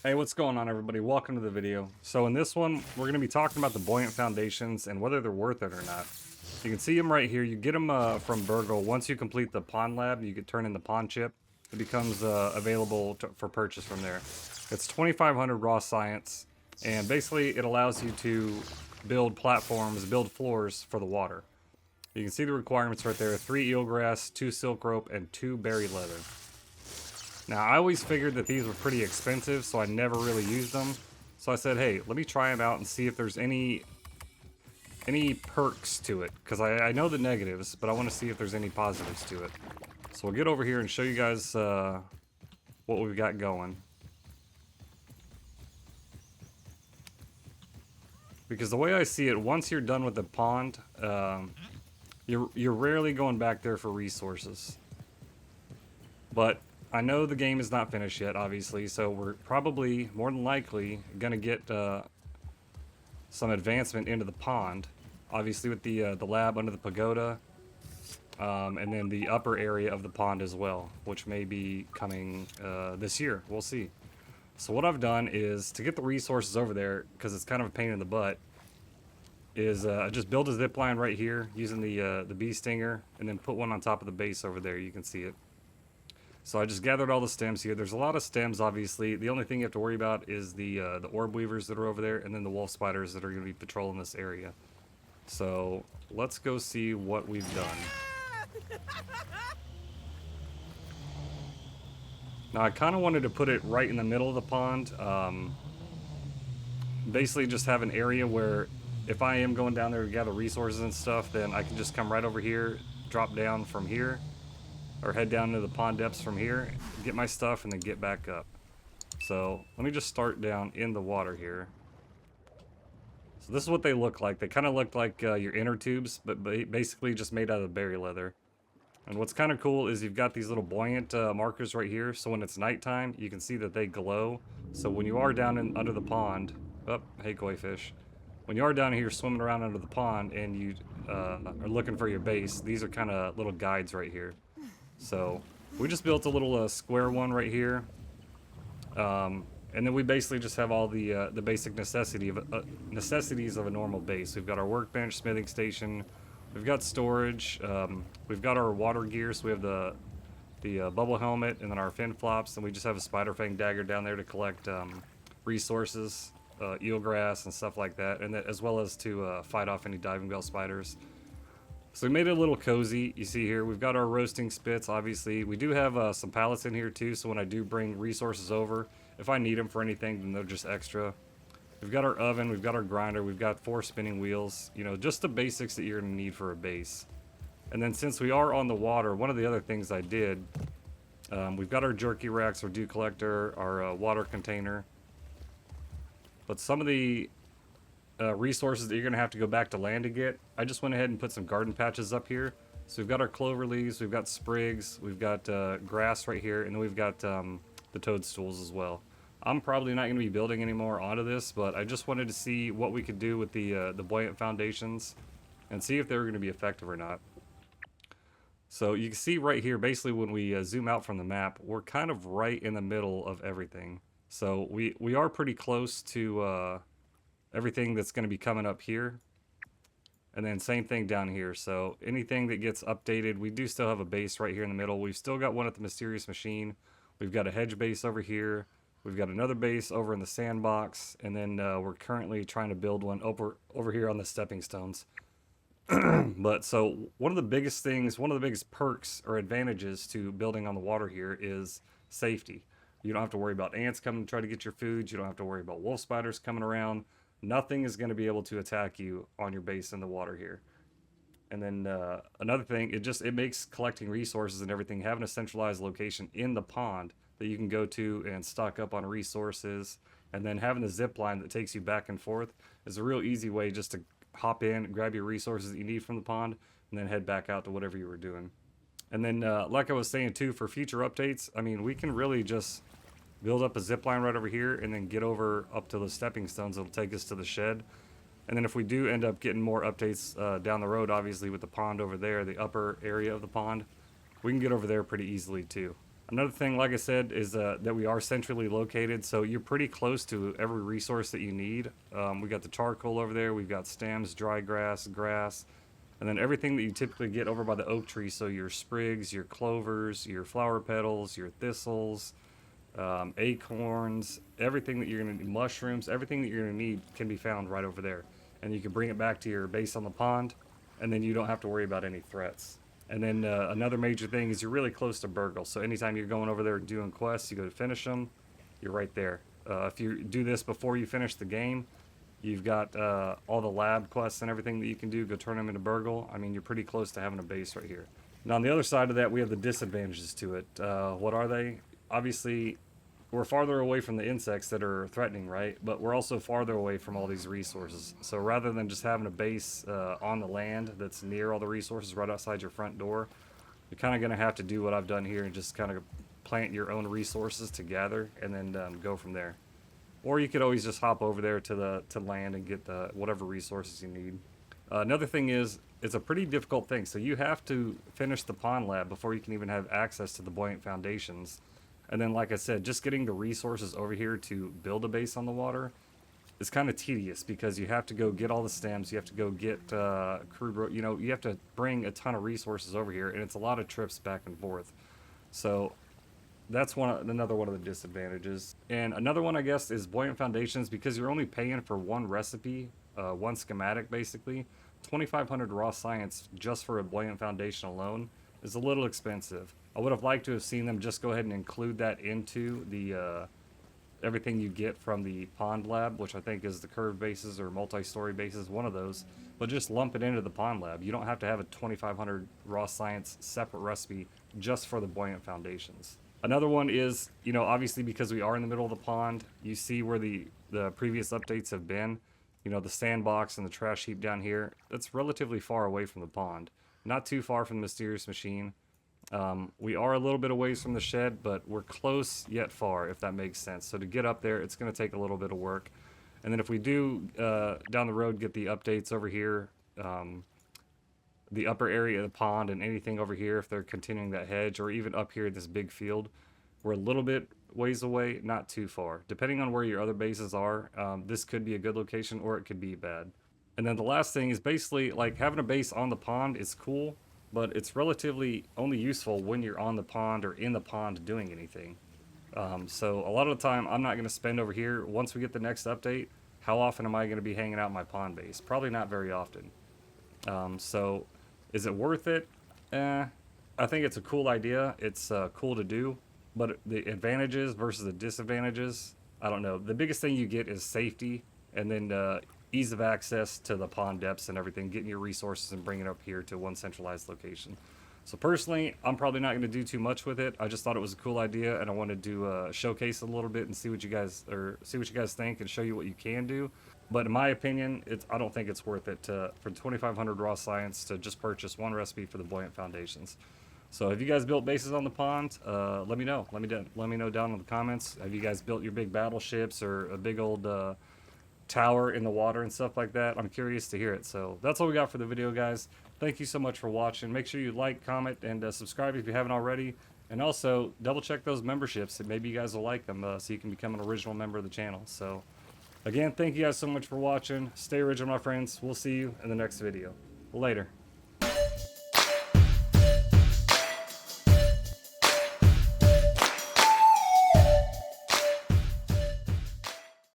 Hey, what's going on, everybody? Welcome to the video. So in this one, we're going to be talking about the buoyant foundations and whether they're worth it or not. You can see them right here. You get them from Burgle. Once you complete the pond lab, you can turn in the pond chip. It becomes available for purchase from there. It's 2,500 raw science, and basically it allows you to build platforms, build floors for the water. You can see the requirements right there: 3 eelgrass, 2 silk rope, and 2 berry leather. Now, I always figured that these were pretty expensive, so I never really used them. So I said, hey, let me try them out and see if there's any perks to it. Because I know the negatives, but I want to see if there's any positives to it. So we'll get over here and show you guys what we've got going. Because the way I see it, once you're done with the pond, you're rarely going back there for resources. But I know the game is not finished yet, obviously, so we're probably, more than likely, going to get some advancement into the pond. Obviously with the lab under the pagoda, and then the upper area of the pond as well, which may be coming this year. We'll see. So what I've done is, to get the resources over there, because it's kind of a pain in the butt, is I just built a zip line right here using the bee stinger, and then put one on top of the base over there. You can see it. So I just gathered all the stems here. There's a lot of stems, obviously. The only thing you have to worry about is the orb weavers that are over there, and then the wolf spiders that are going to be patrolling this area. So let's go see what we've done. Now I kind of wanted to put it right in the middle of the pond. Basically just have an area where if I am going down there to gather resources and stuff, then I can just come right over here, drop down from here, or head down to the pond depths from here, get my stuff, and then get back up. So let me just start down in the water here. So this is what they look like. They kind of look like your inner tubes, but basically just made out of berry leather. And what's kind of cool is you've got these little buoyant markers right here, so when it's nighttime, you can see that they glow. So when you are down under the pond, oh, hey koi fish. When you are down here swimming around under the pond and you are looking for your base, these are kind of little guides right here. So we just built a little square one right here, and then we basically just have all the basic necessities of a normal base. We've got our workbench, smithing station, we've got storage, we've got our water gear. So we have the bubble helmet, and then our fin flops, and we just have a spider fang dagger down there to collect resources, eelgrass and stuff like that, and that, as well as to fight off any diving bell spiders. So we made it a little cozy. You see here, we've got our roasting spits, obviously. We do have some pallets in here too, so when I do bring resources over, if I need them for anything, then they're just extra. We've got our oven, we've got our grinder, we've got 4 spinning wheels. You know, just the basics that you're gonna need for a base. And then since we are on the water, one of the other things I did, we've got our jerky racks, our dew collector, our water container. But some of the resources that you're gonna have to go back to land to get, I just went ahead and put some garden patches up here. So we've got our clover leaves, we've got sprigs, we've got grass right here, and then we've got the toadstools as well. I'm probably not going to be building any more onto this, but I just wanted to see what we could do with the buoyant foundations and see if they were going to be effective or not. So you can see right here, basically when we zoom out from the map, we're kind of right in the middle of everything. So we are pretty close to everything that's going to be coming up here. And then same thing down here. So anything that gets updated, we do still have a base right here in the middle. We've still got one at the Mysterious Machine. We've got a hedge base over here. We've got another base over in the sandbox. And then we're currently trying to build one over here on the stepping stones. But so one of the biggest things, one of the biggest perks or advantages to building on the water here is safety. You don't have to worry about ants coming to try to get your food. You don't have to worry about wolf spiders coming around. Nothing is going to be able to attack you on your base in the water here. And then another thing, it makes collecting resources and everything, having a centralized location in the pond that you can go to and stock up on resources, and then having the zip line that takes you back and forth is a real easy way just to hop in, grab your resources that you need from the pond, and then head back out to whatever you were doing. And then like I was saying too, for future updates, I mean, we can really just build up a zip line right over here and then get over up to the stepping stones that'll take us to the shed. And then if we do end up getting more updates down the road, obviously with the pond over there, the upper area of the pond, we can get over there pretty easily too. Another thing, like I said, is that we are centrally located, so you're pretty close to every resource that you need. We got the charcoal over there, we've got stems, dry grass, grass, and then everything that you typically get over by the oak tree. So your sprigs, your clovers, your flower petals, your thistles, acorns, everything that you're going to need, mushrooms, everything that you're going to need can be found right over there. And you can bring it back to your base on the pond, and then you don't have to worry about any threats. And then another major thing is you're really close to Burgle. So anytime you're going over there doing quests, you go to finish them, you're right there. If you do this before you finish the game, you've got all the lab quests and everything that you can do. Go turn them into Burgle. I mean, you're pretty close to having a base right here. Now, on the other side of that, we have the disadvantages to it. What are they? Obviously, we're farther away from the insects that are threatening, right? But we're also farther away from all these resources. So rather than just having a base on the land that's near all the resources right outside your front door, you're kind of going to have to do what I've done here and just kind of plant your own resources to gather and then go from there. Or you could always just hop over there to land and get the whatever resources you need. Another thing is, it's a pretty difficult thing. So you have to finish the pond lab before you can even have access to the Buoyant foundations. And then, like I said, just getting the resources over here to build a base on the water is kind of tedious because you have to go get all the stems, you have to go get crude, you have to bring a ton of resources over here, and it's a lot of trips back and forth. So that's another one of the disadvantages. And another one, I guess, is Buoyant Foundations, because you're only paying for one recipe, one schematic, basically. 2,500 raw science just for a Buoyant Foundation alone is a little expensive. I would have liked to have seen them just go ahead and include that into the everything you get from the pond lab, which I think is the curved bases or multi-story bases, one of those, but just lump it into the pond lab. You don't have to have a 2,500 raw science separate recipe just for the Buoyant Foundations. Another one is, obviously because we are in the middle of the pond, you see where the previous updates have been. The sandbox and the trash heap down here, that's relatively far away from the pond. Not too far from the mysterious machine. We are a little bit away from the shed, but we're close yet far, if that makes sense. So to get up there, it's going to take a little bit of work. And then if we do, down the road, get the updates over here, the upper area of the pond and anything over here, if they're continuing that hedge, or even up here in this big field, we're a little bit ways away, not too far. Depending on where your other bases are, this could be a good location or it could be bad. And then the last thing is basically, like, having a base on the pond is cool, but it's relatively only useful when you're on the pond or in the pond doing anything. So a lot of the time, I'm not going to spend over here. Once we get the next update, how often am I going to be hanging out in my pond base? Probably not very often. So is it worth it? I think it's a cool idea. It's cool to do, but the advantages versus the disadvantages, I don't know. The biggest thing you get is safety, and then ease of access to the pond depths and everything, getting your resources and bringing it up here to one centralized location. So personally, I'm probably not going to do too much with it. I just thought it was a cool idea, and I wanted to showcase it a little bit and see what you guys think and show you what you can do. But in my opinion, I don't think it's worth it for 2,500 raw science to just purchase one recipe for the Buoyant Foundations. So have you guys built bases on the pond? Let me know. Let me know down in the comments. Have you guys built your big battleships or a big old tower in the water and stuff like that? I'm curious to hear it. So that's all we got for the video, guys. Thank you so much for watching. Make sure you like, comment, and subscribe if you haven't already. And also, double check those memberships, and maybe you guys will like them so you can become an original member of the channel. So, again, thank you guys so much for watching. Stay original, my friends. We'll see you in the next video. Later.